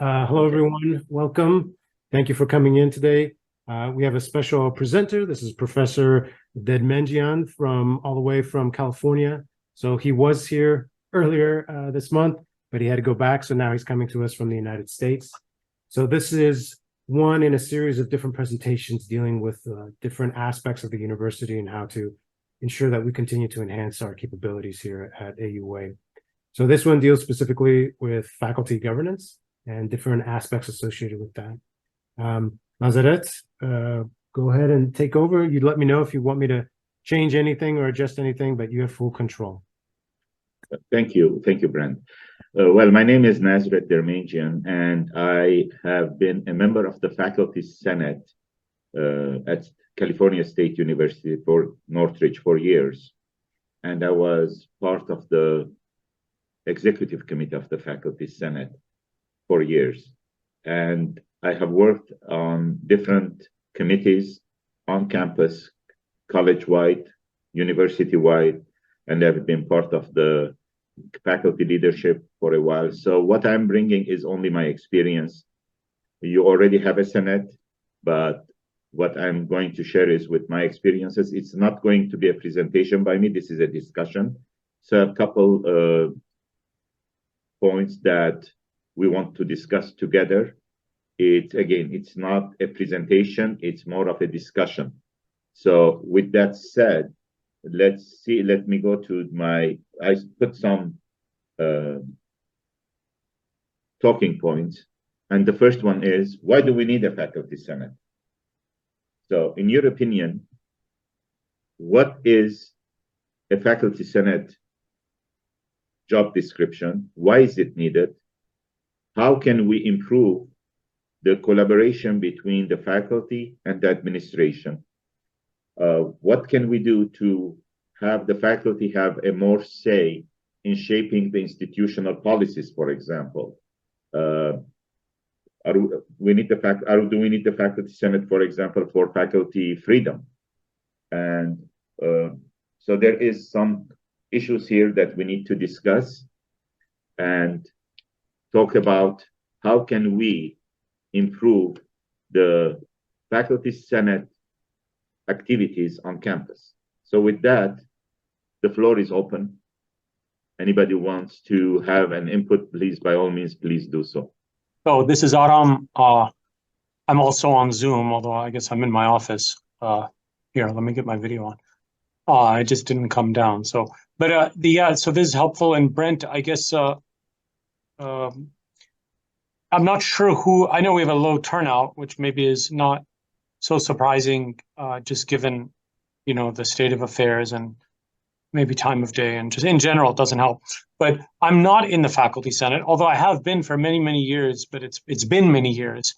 Hello, everyone. Welcome. Thank you for coming in today. We have a special presenter. This is Professor Dermendjian from all the way from California. So he was here earlier this month, but he had to go back. So now he's coming to us from the United States. So this is one in a series of different presentations dealing with different aspects of the university and how to ensure that we continue to enhance our capabilities here at AUA. So this one deals specifically with faculty governance and different aspects associated with that. Nazaret, go ahead and take over. You let me know if you want me to change anything or adjust anything, but you have full control. Thank you, Brent. Well, my name is Nazaret Dermendjian, and I have been a member of the Faculty Senate at California State University for Northridge for years. And I was part of the executive committee of the Faculty Senate for years. And I have worked on different committees on campus, college-wide, university-wide, and I've been part of the faculty leadership for a while. So what I'm bringing is only my experience. You already have a Senate, but what I'm going to share is with my experiences. It's not going to be a presentation by me. This is a discussion. So a couple points that we want to discuss together. It's not a presentation, it's more of a discussion. So with that said, let me go to I put some talking points. And the first one is, why do we need a faculty senate? So in your opinion, what is a faculty senate job description? Why is it needed? How can we improve the collaboration between the faculty and the administration? What can we do to have the faculty have a more say in shaping the institutional policies, for example? Do we need the faculty senate, for example, for faculty freedom? And so there is some issues here that we need to discuss and talk about how can we improve the faculty senate activities on campus. So with that, the floor is open. Anybody wants to have an input, please, by all means, please do so. So this is Aram. I'm also on Zoom, although I guess I'm in my office. Here, let me get my video on. It just didn't come down. So, but so this is helpful. And Brent, I guess, I'm not sure who, I know we have a low turnout, which maybe is not so surprising, just given, the state of affairs and maybe time of day and just in general, it doesn't help. But I'm not in the faculty senate, although I have been for many, many years, but it's been many years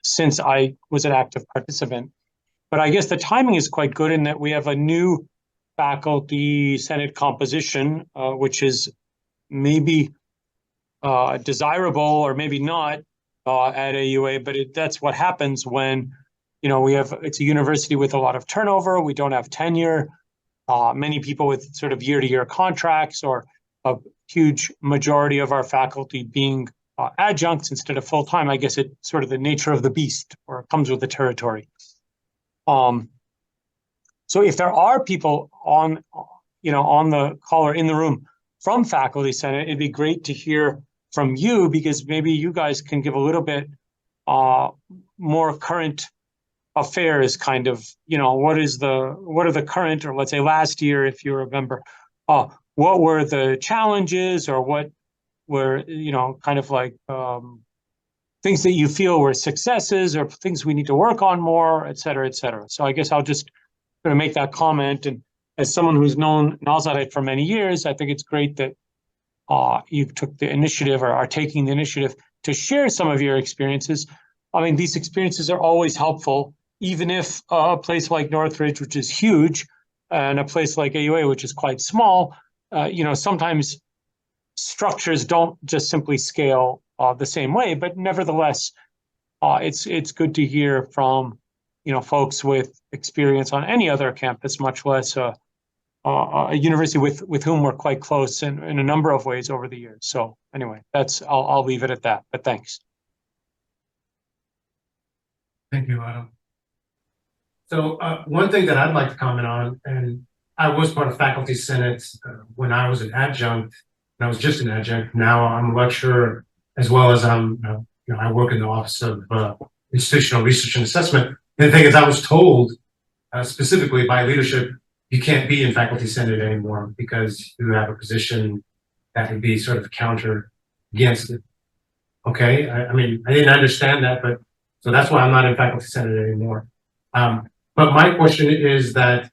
since I was an active participant. But I guess the timing is quite good in that we have a new faculty senate composition, which is maybe desirable or maybe not at AUA, but that's what happens when, it's a university with a lot of turnover. We don't have tenure. Many people with sort of year-to-year contracts, or a huge majority of our faculty being adjuncts instead of full-time. I guess it's sort of the nature of the beast, or it comes with the territory. So if there are people on the call or in the room from Faculty Senate, it'd be great to hear from you, because maybe you guys can give a little bit more current affairs, kind of, what are the current, or let's say last year, if you remember, what were the challenges, or what were, kind of like things that you feel were successes, or things we need to work on more, et cetera, et cetera. So I guess I'll just sort of make that comment. And as someone who's known Nazaret for many years, I think it's great that you took the initiative, or are taking the initiative to share some of your experiences. I mean, these experiences are always helpful, even if a place like Northridge, which is huge, and a place like AUA, which is quite small, sometimes structures don't just simply scale the same way. But nevertheless, it's good to hear from folks with experience on any other campus, much less a university with whom we're quite close in a number of ways over the years. So anyway, I'll leave it at that. But thanks. Thank you, Adam. So one thing that I'd like to comment on, and I was part of Faculty Senate when I was an adjunct, and I was just an adjunct. Now I'm a lecturer, as well as I work in the Office of Institutional Research and Assessment. And the thing is, I was told specifically by leadership, you can't be in Faculty Senate anymore because you have a position that would be sort of counter against it. Okay, I mean, I didn't understand that, but so that's why I'm not in Faculty Senate anymore. But my question is that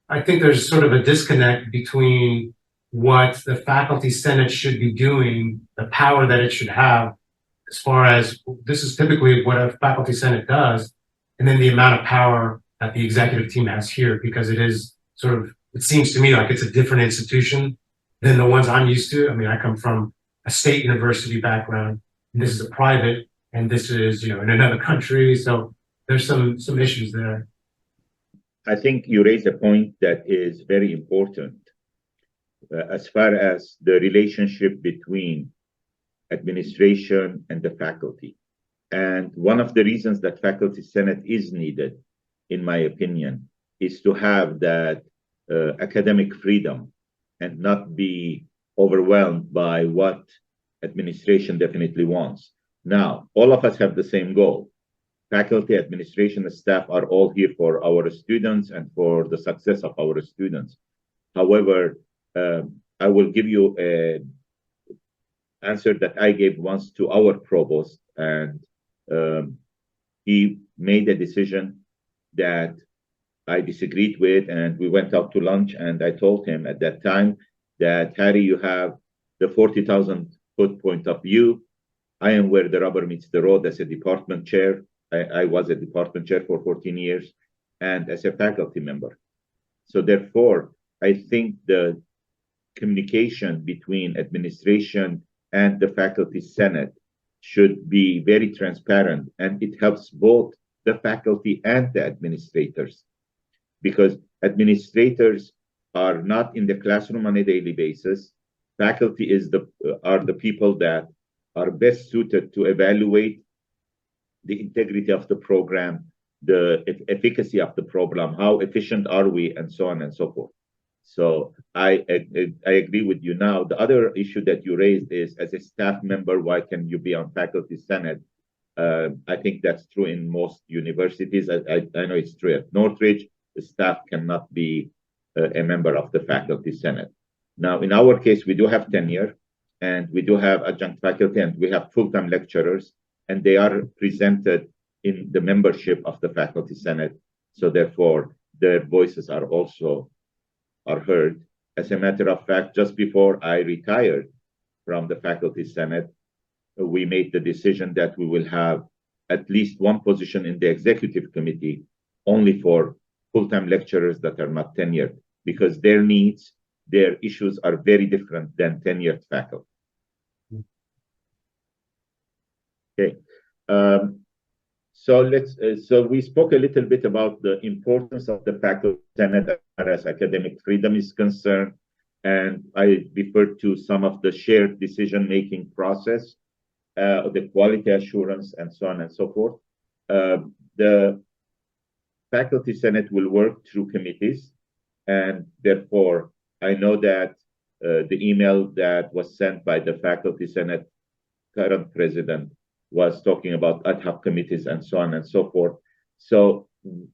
I think there's sort of a disconnect between what the Faculty Senate should be doing, the power that it should have, as far as this is typically what a Faculty Senate does, and then the amount of power that the executive team has here, because it is sort of, it seems to me like it's a different institution than the ones I'm used to. I mean, I come from a state university background, and this is a private, and this is, in another country. So there's some issues there. I think you raise a point that is very important as far as the relationship between administration and the faculty. And one of the reasons that Faculty Senate is needed, in my opinion, is to have that academic freedom and not be overwhelmed by what administration definitely wants. Now, all of us have the same goal. Faculty, administration, and staff are all here for our students and for the success of our students. However, I will give you an answer that I gave once to our provost, and he made a decision that I disagreed with, and we went out to lunch, and I told him at that time that, Harry, you have the 40,000-foot point of view. I am where the rubber meets the road as a department chair. I was a department chair for 14 years and as a faculty member. So therefore, I think the communication between administration and the Faculty Senate should be very transparent, and it helps both the faculty and the administrators, because administrators are not in the classroom on a daily basis. Faculty are the people that are best suited to evaluate the integrity of the program, the efficacy of the program, how efficient are we, and so on and so forth. So I agree with you. Now, the other issue that you raised is, as a staff member, why can you be on Faculty Senate? I think that's true in most universities. I know it's true at Northridge. The staff cannot be a member of the Faculty Senate. Now, in our case, we do have tenure, and we do have adjunct faculty, and we have full-time lecturers, and they are presented in the membership of the Faculty Senate. So therefore, their voices are also heard. As a matter of fact, just before I retired from the Faculty Senate, we made the decision that we will have at least one position in the executive committee only for full-time lecturers that are not tenured, because their needs, their issues are very different than tenured faculty. Okay, so we spoke a little bit about the importance of the Faculty Senate as academic freedom is concerned, and I referred to some of the shared decision-making process, the quality assurance, and so on and so forth. The Faculty Senate will work through committees, and therefore I know that the email that was sent by the Faculty Senate current president was talking about ad hoc committees and so on and so forth. So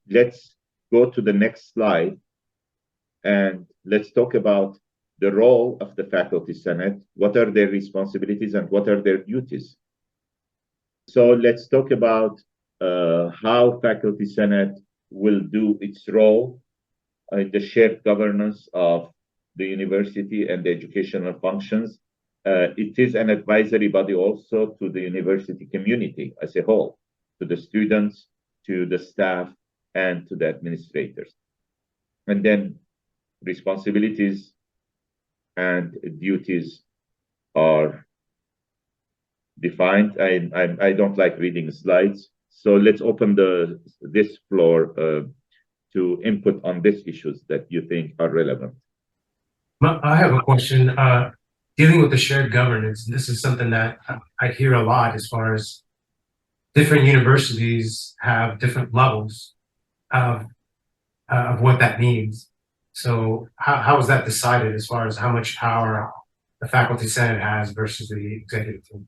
let's go to the next slide, and let's talk about the role of the Faculty Senate. What are their responsibilities and what are their duties? So let's talk about how Faculty Senate will do its role in the shared governance of the university and the educational functions. It is an advisory body also to the university community as a whole, to the students, to the staff, and to the administrators. And then responsibilities and duties are defined. I don't like reading slides, so let's open this floor to input on these issues that you think are relevant. I have a question. Dealing with the shared governance, this is something that I hear a lot as far as different universities have different levels of what that means. So how is that decided as far as how much power the faculty senate has versus the executive team?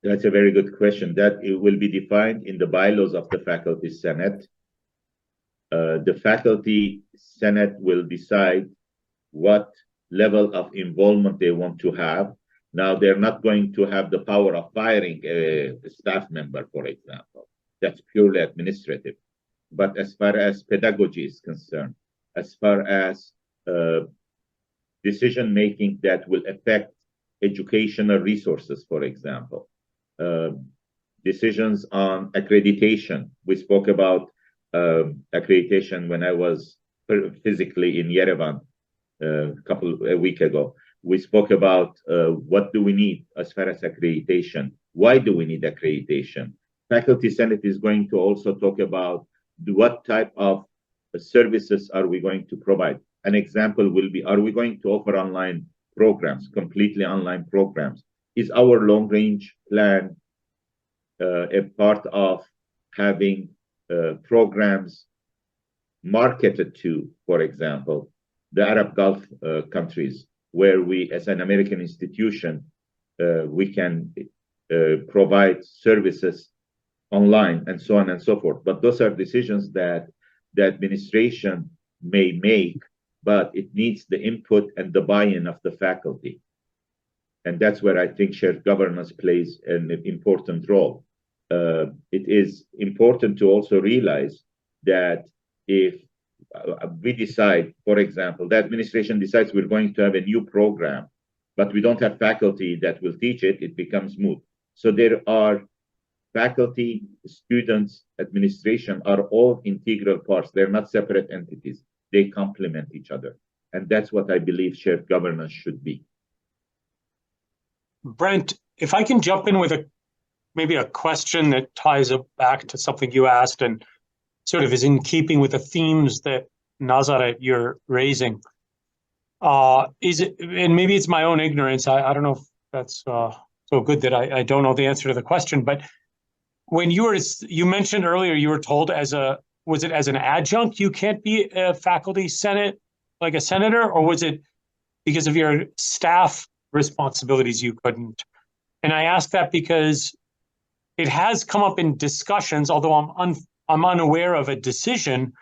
That's a very good question. That it will be defined in the bylaws of the faculty senate. The faculty senate will decide what level of involvement they want to have. Now, they're not going to have the power of firing a staff member, for example. That's purely administrative. But as far as pedagogy is concerned, as far as decision-making that will affect educational resources, for example, decisions on accreditation. We spoke about accreditation when I was physically in Yerevan a week ago. We spoke about what do we need as far as accreditation? Why do we need accreditation? Faculty Senate is going to also talk about what type of services are we going to provide. An example will be, are we going to offer online programs, completely online programs? Is our long-range plan a part of having programs marketed to, for example, the Arab Gulf countries, where we, as an American institution, we can provide services online and so on and so forth. But those are decisions that the administration may make, but it needs the input and the buy-in of the faculty. And that's where I think shared governance plays an important role. It is important to also realize that if we decide, for example, the administration decides we're going to have a new program, but we don't have faculty that will teach it, it becomes moot. So there are faculty, students, administration are all integral parts. They're not separate entities. They complement each other. And that's what I believe shared governance should be. Brent, if I can jump in with maybe a question that ties it back to something you asked and sort of is in keeping with the themes that Nazaret you're raising. Is it, and maybe it's my own ignorance, I don't know if that's so good that I don't know the answer to the question, but when you mentioned earlier you were told was it as an adjunct you can't be a faculty senate, like a senator, or was it because of your staff responsibilities you couldn't? And I ask that because it has come up in discussions, although I'm unaware of a decision,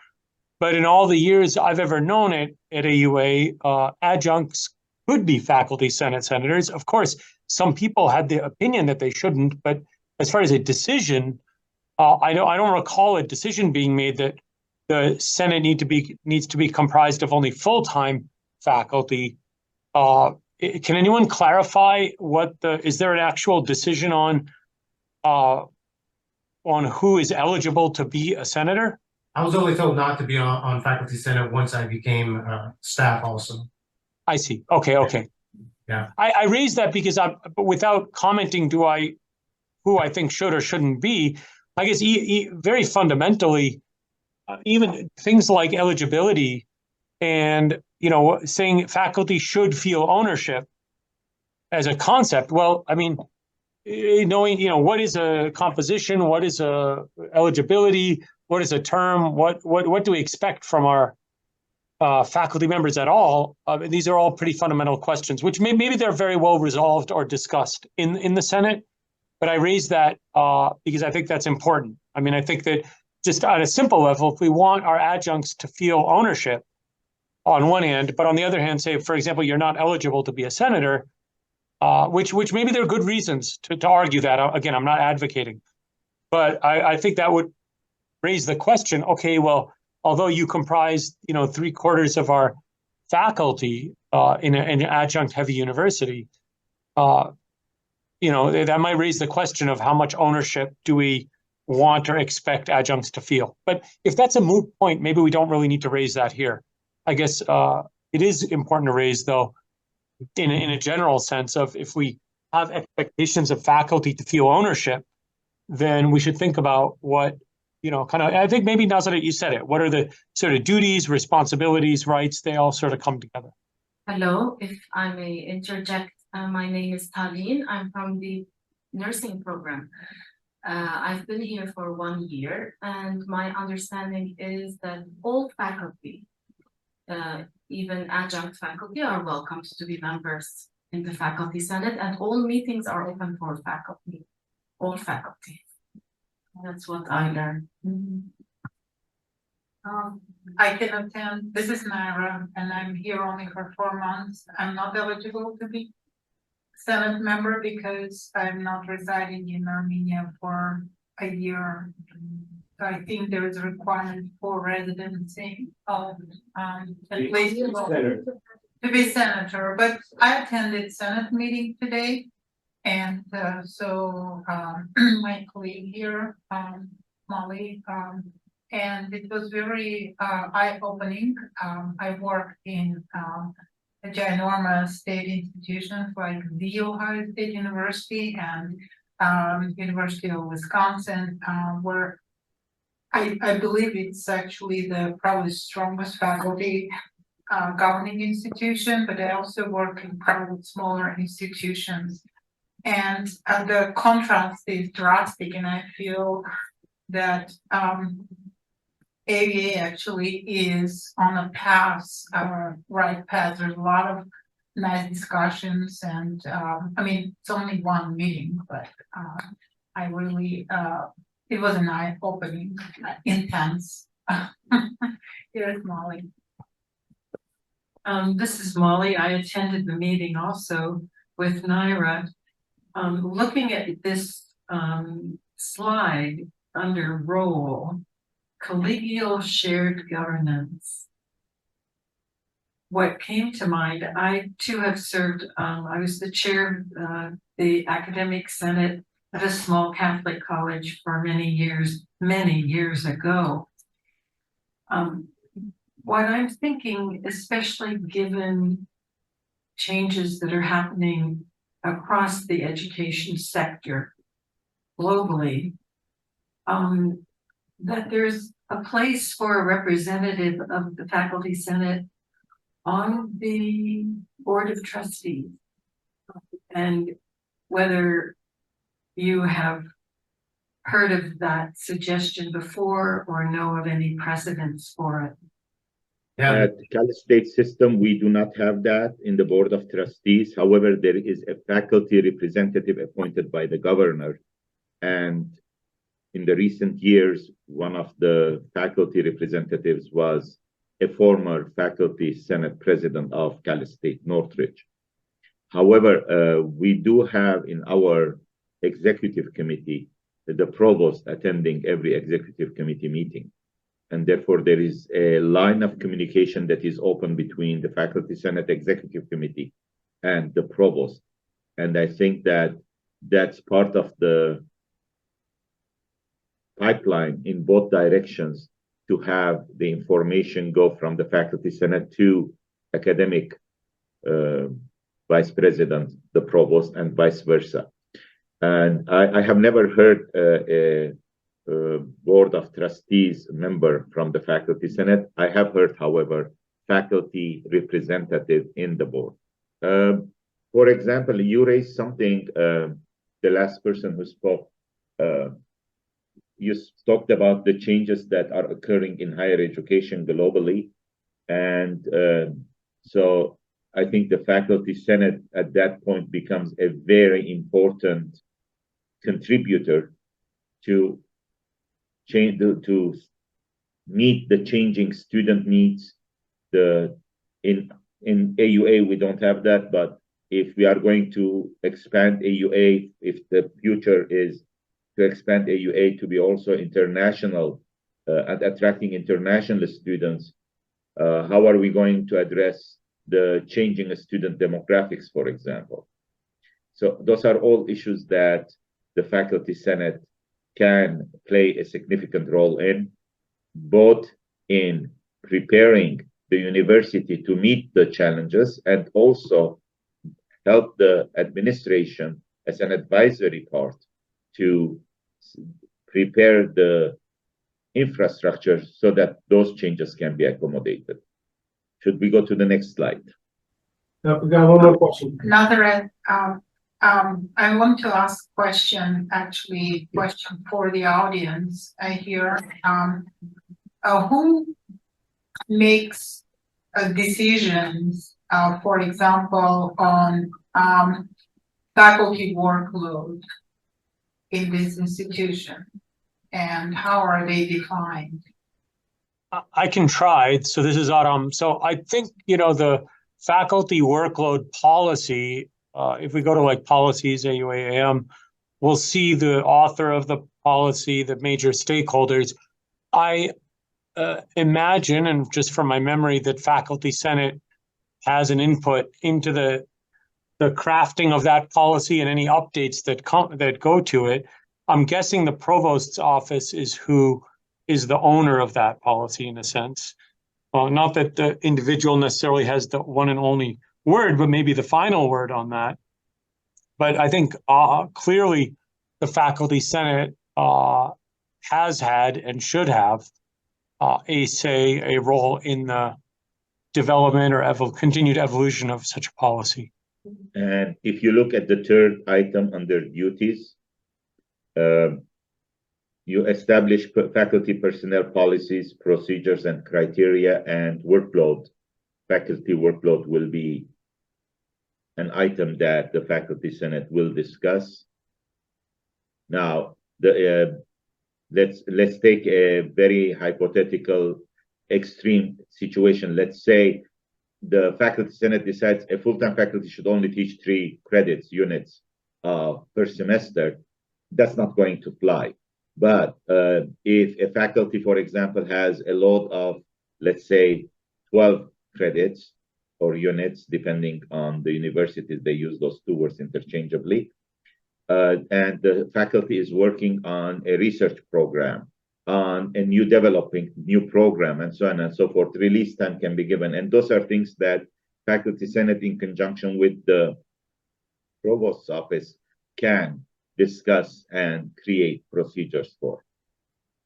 but in all the years I've ever known it at AUA, adjuncts could be faculty senate senators. Of course, some people had the opinion that they shouldn't, but as far as a decision, I don't recall a decision being made that the Senate needs to be comprised of only full-time faculty. Can anyone clarify is there an actual decision on who is eligible to be a senator? I was only told not to be on faculty senate once I became staff also. I see. Okay. Yeah. I raised that because but without commenting who I think should or shouldn't be, I guess very fundamentally, even things like eligibility and, saying faculty should feel ownership as a concept. Well, I mean, knowing, what is a composition, what is a eligibility, what is a term, what do we expect from our faculty members at all? These are all pretty fundamental questions, which maybe they're very well resolved or discussed in the Senate. But I raise that because I think that's important. I mean, I think that just on a simple level, if we want our adjuncts to feel ownership on one hand, but on the other hand, say, for example, you're not eligible to be a senator, which maybe there are good reasons to argue that. Again, I'm not advocating, but I think that would raise the question, okay, well, although you comprise, 3/4 of our faculty in an adjunct-heavy university, that might raise the question of how much ownership do we want or expect adjuncts to feel. But if that's a moot point, maybe we don't really need to raise that here. I guess it is important to raise, though, in a general sense of if we have expectations of faculty to feel ownership, then we should think about what, kind of, I think maybe Nazaret, you said it. What are the sort of duties, responsibilities, rights? They all sort of come together. Hello, if I may interject, my name is Talin. I'm from the nursing program. I've been here for 1 year, and my understanding is that all faculty, even adjunct faculty, are welcome to be members in the faculty senate, and all meetings are open for faculty, all faculty. That's what I learned. I can attend. This is Naira, and I'm here only for 4 months. I'm not eligible to be Senate member because I'm not residing in Armenia for a year. So I think there is a requirement for residency of at least to be senator. But I attended Senate meeting today, and so my colleague here, Molly, and it was very eye-opening. I worked in ginormous state institutions like the Ohio State University and University of Wisconsin, where I believe it's actually the probably strongest faculty governing institution, but I also work in private smaller institutions. And the contrast is drastic, and I feel that ABA actually is on a path, right path. There's a lot of nice discussions, and I mean, it's only one meeting, but I really, it was an eye-opening, intense. Here's Molly. This is Molly. I attended the meeting also with Naira. Looking at this slide under role, collegial shared governance. What came to mind, I too have served, I was the chair of the academic senate at a small Catholic college for many years ago. What I'm thinking, especially given changes that are happening across the education sector globally, that there's a place for a representative of the faculty senate on the board of trustees. And whether you have heard of that suggestion before or know of any precedents for it. At Cal State system, we do not have that in the board of trustees. However, there is a faculty representative appointed by the governor, and in the recent years, one of the faculty representatives was a former faculty senate president of Cal State Northridge. However, we do have in our executive committee the provost attending every executive committee meeting. And therefore, there is a line of communication that is open between the faculty senate executive committee and the provost. And I think that that's part of the pipeline in both directions to have the information go from the faculty senate to academic vice president, the provost, and vice versa. And I have never heard a board of trustees member from the faculty senate. I have heard, however, faculty representative in the board. For example, you raised something, the last person who spoke, you talked about the changes that are occurring in higher education globally. And so I think the faculty senate at that point becomes a very important contributor to change, to meet the changing student needs. In AUA, we don't have that, but if we are going to expand AUA, if the future is to expand AUA to be also international and attracting international students, how are we going to address the changing student demographics, for example? So those are all issues that the faculty senate can play a significant role in, both in preparing the university to meet the challenges and also help the administration as an advisory part to prepare the infrastructure so that those changes can be accommodated. Should we go to the next slide? We got one more question. Nazaret, I want to ask question for the audience here. Who makes decisions, for example, on faculty workload in this institution, and how are they defined? I can try. So this is Aram. So I think, the faculty workload policy, if we go to like policies, AUAM, we'll see the author of the policy, the major stakeholders. I imagine, and just from my memory, that Faculty Senate has an input into the crafting of that policy and any updates that go to it. I'm guessing the provost's office is who is the owner of that policy in a sense. Not that the individual necessarily has the one and only word, but maybe the final word on that. But I think clearly the Faculty Senate has had and should have a role in the development or continued evolution of such a policy. And if you look at the third item under duties, you establish faculty personnel policies, procedures, and criteria, and workload. Faculty workload will be an item that the Faculty Senate will discuss. Now, let's take a very hypothetical, extreme situation. Let's say the Faculty Senate decides a full-time faculty should only teach 3 units per semester. That's not going to fly. But if a faculty, for example, has a load of, let's say, 12 credits or units, depending on the universities, they use those 2 words interchangeably, and the faculty is working on a research program, on a developing new program, and so on and so forth, release time can be given. And those are things that Faculty Senate, in conjunction with the Provost's office, can discuss and create procedures for.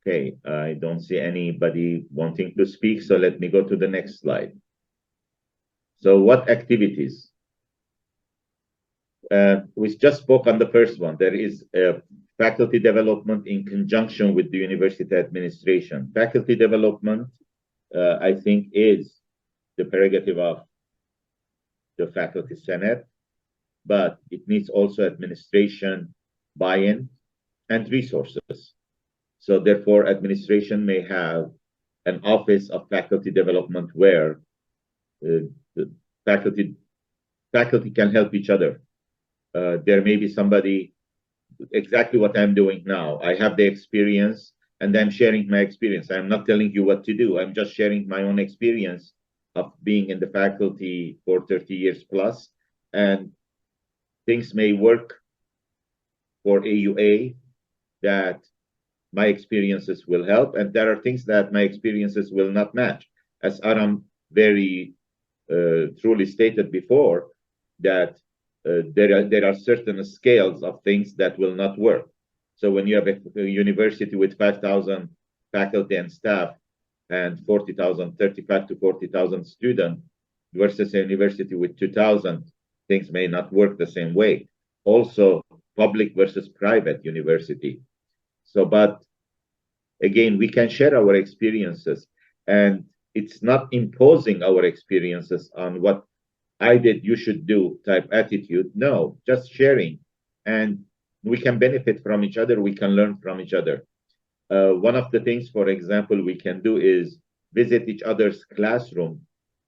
Okay, I don't see anybody wanting to speak, so let me go to the next slide. So what activities? We just spoke on the first one. There is faculty development in conjunction with the university administration. Faculty development, I think, is the prerogative of the Faculty Senate, but it needs also administration buy-in and resources. So therefore, administration may have an office of faculty development where the faculty can help each other. There may be somebody, exactly what I'm doing now. I have the experience and I'm sharing my experience. I'm not telling you what to do. I'm just sharing my own experience of being in the faculty for 30 years plus. And things may work for AUA that my experiences will help, and there are things that my experiences will not match. As Aram very truly stated before, that there are certain scales of things that will not work. So when you have a university with 5,000 faculty and staff and 35 to 40,000 students versus a university with 2,000, things may not work the same way. Also, public versus private university. So, but again, we can share our experiences, and it's not imposing our experiences on what I did, you should do type attitude. No, just sharing. And we can benefit from each other. We can learn from each other. One of the things, for example, we can do is visit each other's classroom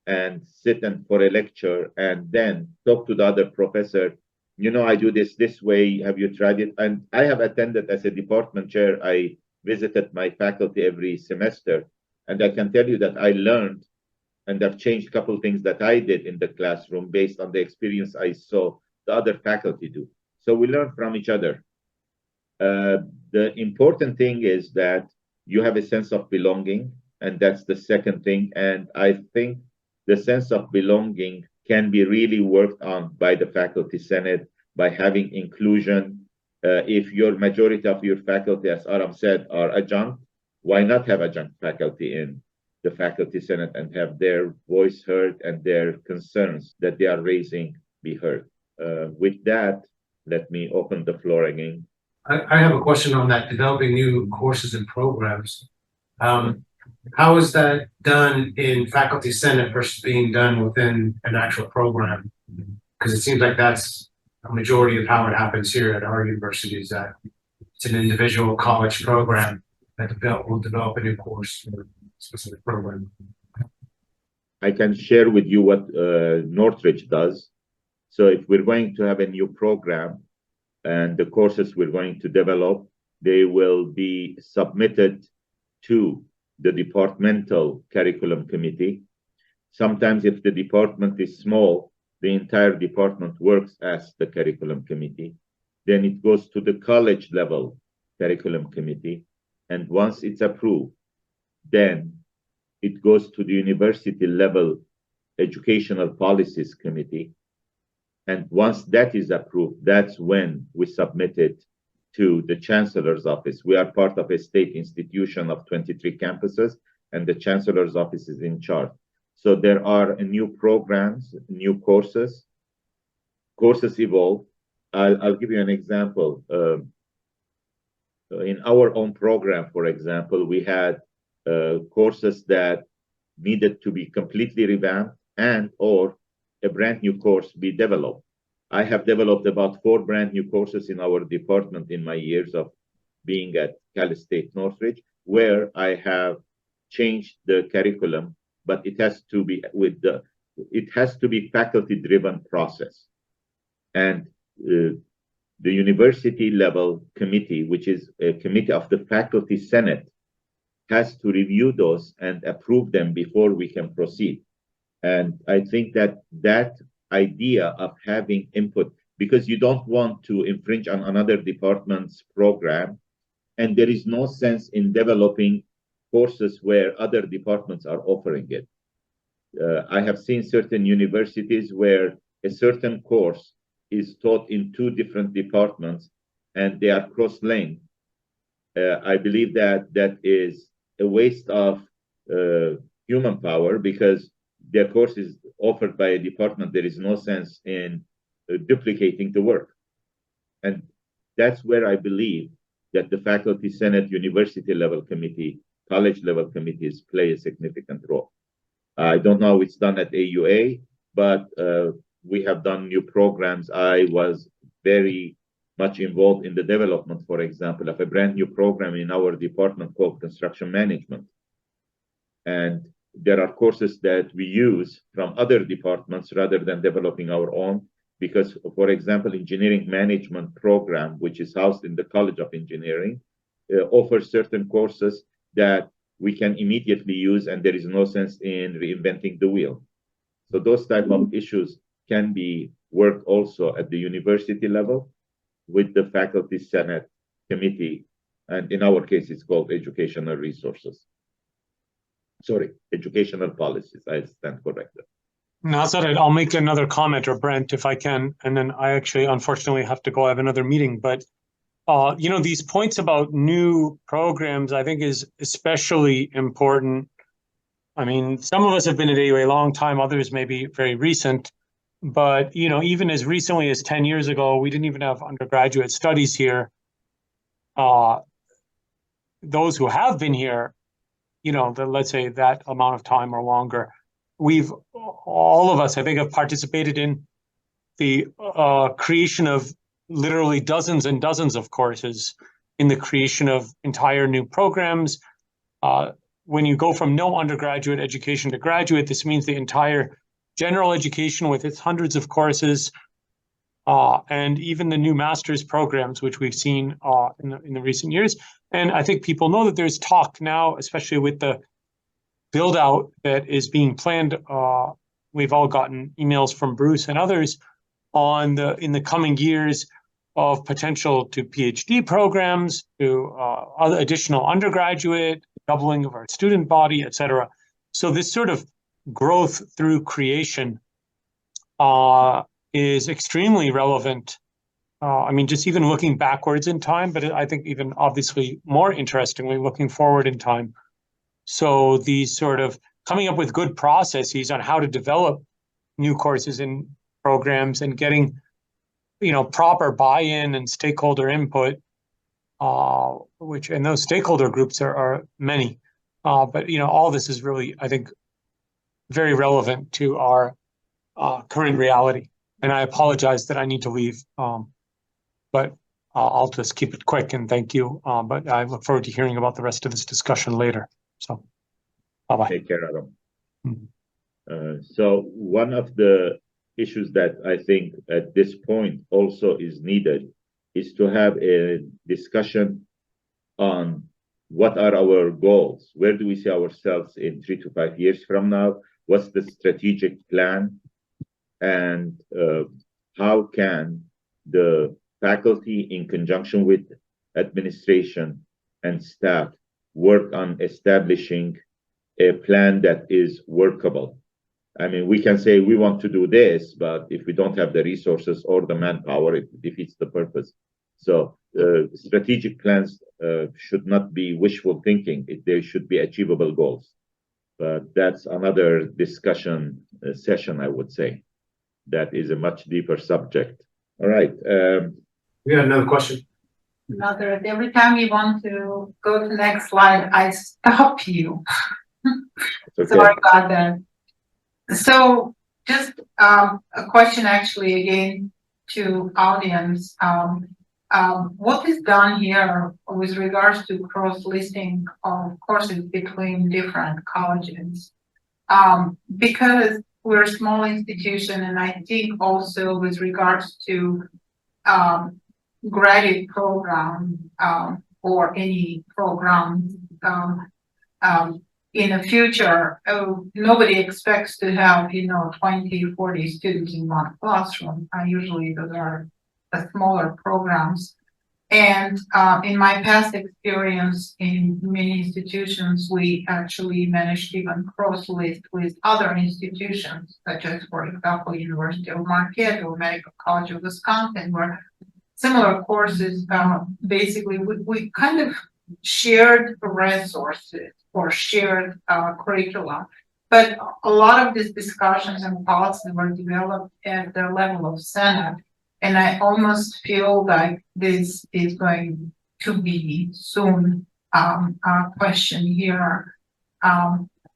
and sit and for a lecture and then talk to the other professor. You know, I do this way. Have you tried it? And I have attended as a department chair. I visited my faculty every semester. And I can tell you that I learned and I've changed a couple of things that I did in the classroom based on the experience I saw the other faculty do. So we learn from each other. The important thing is that you have a sense of belonging, and that's the second thing. And I think the sense of belonging can be really worked on by the Faculty Senate by having inclusion. If your majority of your faculty, as Aram said, are adjunct, why not have adjunct faculty in the faculty senate and have their voice heard and their concerns that they are raising be heard? With that, let me open the floor again. I have a question on that, developing new courses and programs. How is that done in faculty senate versus being done within an actual program? Because it seems like that's a majority of how it happens here at our universities, that it's an individual college program that will develop a new course or a specific program. I can share with you what Northridge does. So if we're going to have a new program and the courses we're going to develop, they will be submitted to the departmental curriculum committee. Sometimes if the department is small, the entire department works as the curriculum committee. Then it goes to the college level curriculum committee. And once it's approved, then it goes to the university level educational policies committee. And once that is approved, that's when we submit it to the chancellor's office. We are part of a state institution of 23 campuses, and the chancellor's office is in charge. So there are new programs, new courses. Courses evolve. I'll give you an example. In our own program, for example, we had courses that needed to be completely revamped and or a brand new course be developed. I have developed about 4 brand new courses in our department in my years of being at Cal State Northridge, where I have changed the curriculum, but it has to be faculty-driven process. And the university level committee, which is a committee of the faculty senate, has to review those and approve them before we can proceed. And I think that that idea of having input, because you don't want to infringe on another department's program, and there is no sense in developing courses where other departments are offering it. I have seen certain universities where a certain course is taught in 2 different departments and they are cross-linked. I believe that that is a waste of human power, because their course is offered by a department. There is no sense in duplicating the work. And that's where I believe that the faculty senate, university level committee, college level committees play a significant role. I don't know how it's done at AUA, but we have done new programs. I was very much involved in the development, for example, of a brand new program in our department called construction management. And there are courses that we use from other departments rather than developing our own, because, for example, engineering management program, which is housed in the College of Engineering, offers certain courses that we can immediately use, and there is no sense in reinventing the wheel. So those type of issues can be worked also at the university level with the faculty senate committee, and in our case, it's called educational resources. Sorry, educational policies. I stand corrected. Nazaret, I'll make another comment, or Brent, if I can, and then I actually, unfortunately, have to go. I have another meeting, but you know, these points about new programs, I think, is especially important. I mean, some of us have been at AUA a long time, others maybe very recent, but you know, even as recently as 10 years ago, we didn't even have undergraduate studies here. Those who have been here, you know, let's say that amount of time or longer, all of us, I think, have participated in the creation of literally dozens and dozens of courses, in the creation of entire new programs. When you go from no undergraduate education to graduate, this means the entire general education with its hundreds of courses, and even the new master's programs, which we've seen in the recent years. And I think people know that there's talk now, especially with the build out that is being planned. We've all gotten emails from Bruce and others on in the coming years of potential to PhD programs, to other additional undergraduate, doubling of our student body, et cetera. So this sort of growth through creation is extremely relevant I mean, just even looking backwards in time, but I think even obviously more interestingly, looking forward in time. So these sort of coming up with good processes on how to develop new courses and programs and getting, proper buy-in and stakeholder input, and those stakeholder groups are many. But, all this is really, I think, very relevant to our current reality. And I apologize that I need to leave, but I'll just keep it quick and thank you. But I look forward to hearing about the rest of this discussion later. So, bye-bye. Take care, Adam. Mhm. So one of the issues that I think at this point also is needed is to have a discussion on what are our goals? Where do we see ourselves in 3 to 5 years from now? What's the strategic plan? And how can the faculty in conjunction with administration and staff work on establishing a plan that is workable? I mean, we can say we want to do this, but if we don't have the resources or the manpower, it defeats the purpose. So strategic plans should not be wishful thinking. They should be achievable goals. But that's another discussion session, I would say. That is a much deeper subject. All right. We had another question. Nazaret, every time you want to go to the next slide, I stop you. Okay. Sorry about that. So just a question actually again to audience. What is done here with regards to cross-listing of courses between different colleges? Because we're a small institution, and I think also with regards to graduate program or any program in the future, nobody expects to have 20, 40 students in one classroom. Usually those are the smaller programs. And in my past experience in many institutions, we actually managed to even cross-list with other institutions, such as, for example, University of Marquette or Medical College of Wisconsin, where similar courses, basically, we kind of shared resources or shared curricula. But a lot of these discussions and policies were developed at the level of Senate. And I almost feel like this is going to be soon a question here,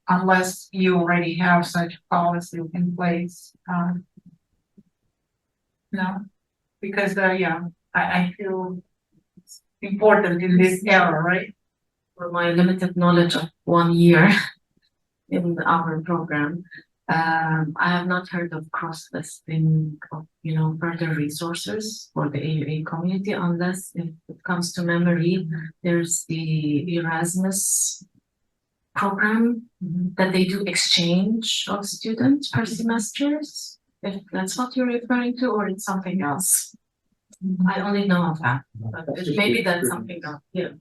unless you already have such policy in place. No, because I feel it's important in this era, right? For my limited knowledge of 1 year in our program, I have not heard of cross-listing of, further resources for the AUA community, unless if it comes to memory, there's the Erasmus program that they do exchange of students per semesters, if that's what you're referring to, or it's something else. I only know of that, but maybe that's something else. Yeah.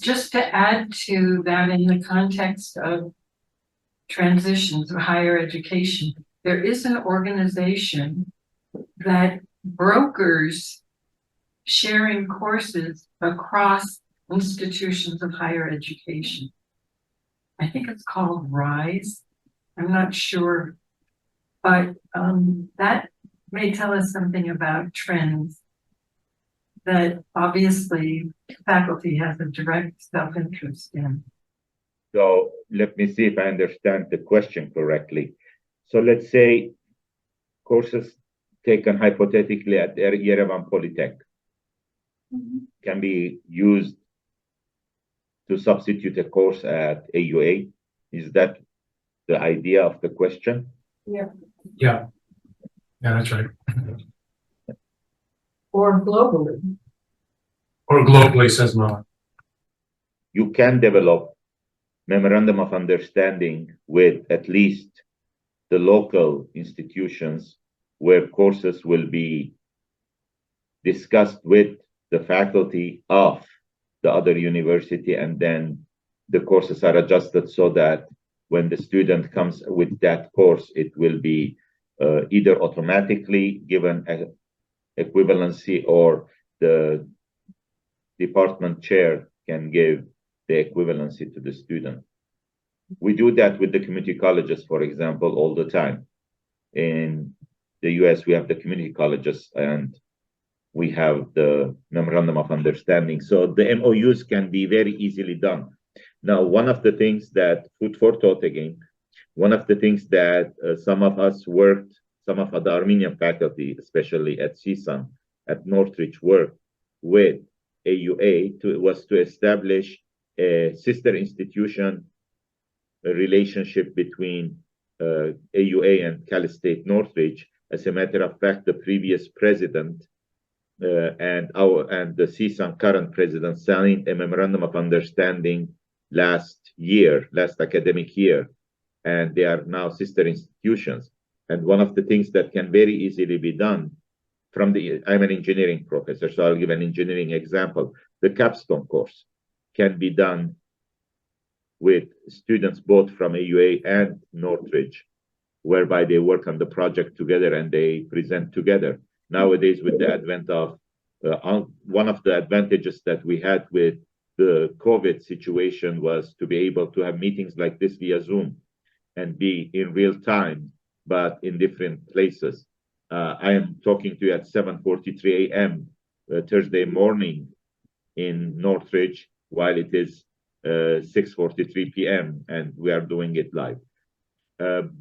Just to add to that, in the context of transitions of higher education, there is an organization that brokers sharing courses across institutions of higher education. I think it's called RISE. I'm not sure, but that may tell us something about trends that obviously faculty has a direct self-interest in. So let me see if I understand the question correctly. So let's say courses taken hypothetically at Yerevan Polytech can be used to substitute a course at AUA. Is that the idea of the question? Yeah, that's right. Or globally. Or globally, says Mo. You can develop memorandum of understanding with at least the local institutions where courses will be discussed with the faculty of the other university, and then the courses are adjusted so that when the student comes with that course, it will be either automatically given equivalency, or the department chair can give the equivalency to the student. We do that with the community colleges, for example, all the time. In the US, we have the community colleges and we have the memorandum of understanding. So the MOUs can be very easily done. Now, one of the things that, food for thought again, one of the things that some of us worked, some of the Armenian faculty, especially at CSUN, at Northridge, worked with AUA was to establish a sister institution, a relationship between AUA and Cal State Northridge. As a matter of fact, the previous president and the CSUN current president signed a memorandum of understanding last academic year, and they are now sister institutions. And one of the things that can very easily be done I'm an engineering professor, so I'll give an engineering example. The capstone course can be done with students both from AUA and Northridge, whereby they work on the project together and they present together. Nowadays, with the advent of one of the advantages that we had with the COVID situation was to be able to have meetings like this via Zoom and be in real time, but in different places. I am talking to you at 7:43 a.m. Thursday morning in Northridge, while it is 6:43 p.m. and we are doing it live.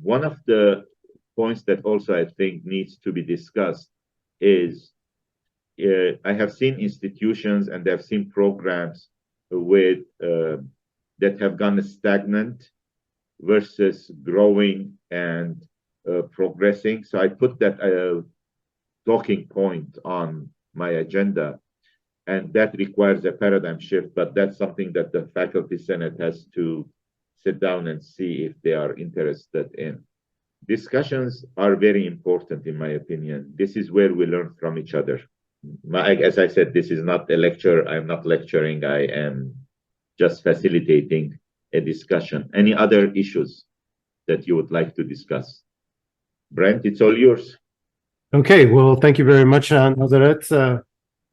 One of the points that also I think needs to be discussed is I have seen institutions and I've seen programs with that have gone stagnant versus growing and progressing. So I put that talking point on my agenda, and that requires a paradigm shift, but that's something that the Faculty Senate has to sit down and see if they are interested in. Discussions are very important, in my opinion. This is where we learn from each other. As I said, this is not a lecture. I'm not lecturing. I am just facilitating a discussion. Any other issues that you would like to discuss? Brent, it's all yours. Okay, well, thank you very much, Nazaret.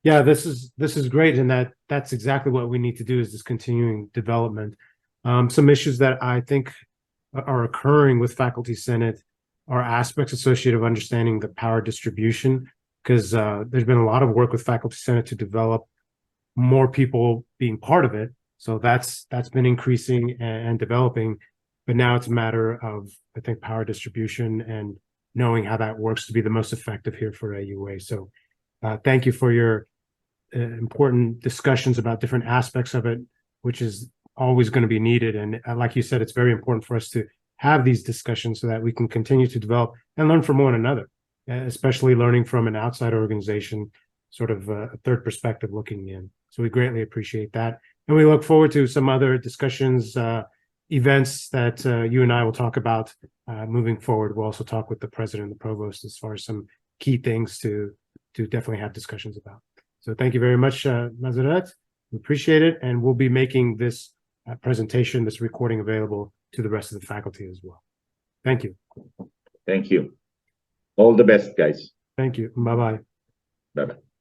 Yeah, this is great, and that's exactly what we need to do, is this continuing development. Some issues that I think are occurring with Faculty Senate are aspects associated with understanding the power distribution, because there's been a lot of work with Faculty Senate to develop more people being part of it. So that's been increasing and developing, but now it's a matter of, I think, power distribution and knowing how that works to be the most effective here for AUA. So thank you for your important discussions about different aspects of it, which is always going to be needed. And like you said, it's very important for us to have these discussions so that we can continue to develop and learn from one another, especially learning from an outside organization, sort of a third perspective looking in. So we greatly appreciate that. And we look forward to some other discussions, events that you and I will talk about moving forward. We'll also talk with the president and the provost as far as some key things to definitely have discussions about. So thank you very much, Nazaret. We appreciate it. And we'll be making this presentation, this recording, available to the rest of the faculty as well. Thank you. Thank you. All the best, guys. Thank you. Bye-bye. Bye-bye.